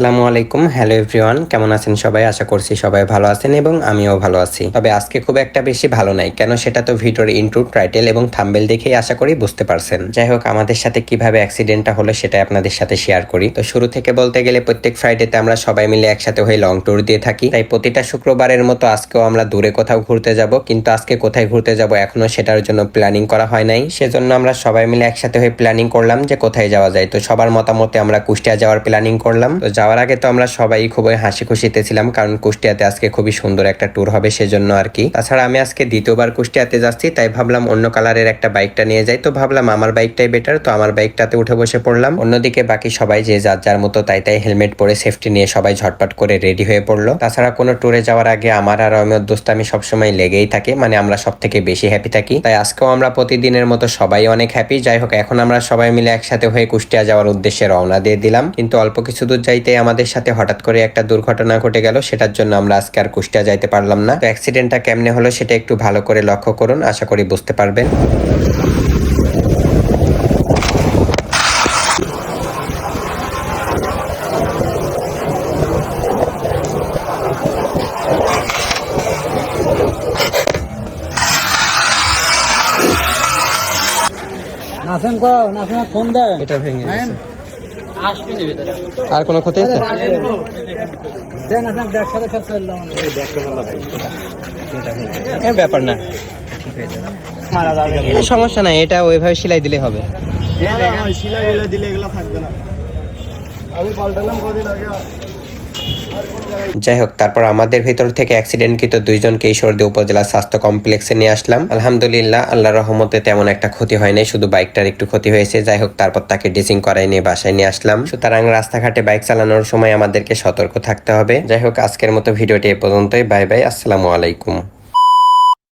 আসসালামু আলাইকুম। Hello everyone, কেমন আছেন সবাই? আশা করছি সবাই ভালো আছেন এবং আমিও ভালো আছি। তবে আজকে খুব একটা বেশি ভালো নাই, কেন সেটা তো ভিডিওর ইন্ট্রো, টাইটেল এবং থাম্বনেল দেখেই আশা করি বুঝতে পারছেন। যাই হোক, আমাদের সাথে কিভাবে অ্যাক্সিডেন্টটা হলো সেটা আপনাদের সাথে শেয়ার করি। তো শুরু থেকে বলতে গেলে প্রত্যেক ফ্রাইডেতে আমরা সবাই মিলে একসাথে হয়ে লং ট্যুর দিয়ে থাকি। তাই প্রতিটা শুক্রবারের মতো আজকেও আমরা দূরে কোথাও ঘুরতে যাব, কিন্তু আজকে কোথায় ঘুরতে যাব এখনো সেটার জন্য প্ল্যানিং করা হয় নাই। সেজন্য আমরা সবাই মিলে একসাথে হয়ে প্ল্যানিং করলাম যে কোথায় যাওয়া যায়। তো সবার মতামতে আমরা কুষ্টিয়া যাওয়ার প্ল্যানিং করলাম। তো যাওয়ার আগে তো আমরা সবাই খুবই হাসি খুশিতে ছিলাম, কারণ কুষ্টিয়াতে আজকে খুবই সুন্দর একটা ট্যুর হবে সেজন্য আর কি। তাছাড়া আমি আজকে দ্বিতীয়বার কুষ্টিয়াতে যাচ্ছি, তাই ভাবলাম অন্য কালারের একটা বাইকটা নিয়ে যাই। তো ভাবলাম আমার বাইকটাই বেটার, তো আমার বাইকটাতে উঠে বসে পড়লাম। অন্যদিকে বাকি সবাই যে যার যার মতো তাই হেলমেট পরে সেফটি নিয়ে সবাই ঝটপট করে রেডি হয়ে পড়লো। তাছাড়া কোনো ট্যুরে যাওয়ার আগে আমার আর অমিয়র দোস্ত আমি সবসময় লেগেই থাকে, মানে আমরা সব থেকে বেশি হ্যাপি থাকি। তাই আজকেও আমরা প্রতিদিনের মতো সবাই অনেক হ্যাপি। যাই হোক, এখন আমরা সবাই মিলে একসাথে হয়ে কুষ্টিয়া যাওয়ার উদ্দেশ্যে রওনা দিয়ে দিলাম। কিন্তু অল্প কিছু দূর যাইতে আমাদের সাথে হঠাৎ করে একটা দুর্ঘটনা ঘটে গেল, সেটার জন্য আমরা আজকে আর কুষ্টিয়া যাইতে পারলাম না। তো অ্যাক্সিডেন্টটা কেমনে হলো সেটা একটু ভালো করে লক্ষ্য করুন, আশা করি বুঝতে পারবেন। ফোন দেয় এটা ভেঙে গেছে। আর কোনো ক্ষতি হয়েছে? ব্যাপার না, সমস্যা নাই, এটা ওইভাবে সেলাই দিলে হবে। যাই হোক, তারপর আমাদের ভিতর থেকে অ্যাক্সিডেন্টকৃত দুইজনকে ঈশ্বরদী উপজেলা স্বাস্থ্য কমপ্লেক্সে নিয়ে আসলাম। আলহামদুলিল্লাহ, আল্লাহর রহমতে তেমন একটা ক্ষতি হয় নাই, শুধু বাইকটার একটু ক্ষতি হয়েছে। যাই হোক, তারপর তাকে ড্রেসিং করাই নিয়ে বাসায় নিয়ে আসলাম। সুতরাং রাস্তাঘাটে বাইক চালানোর সময় আমাদেরকে সতর্ক থাকতে হবে। যাই হোক, আজকের মতো ভিডিওটি এ পর্যন্তই। বাই বাই, আসসালামু আলাইকুম।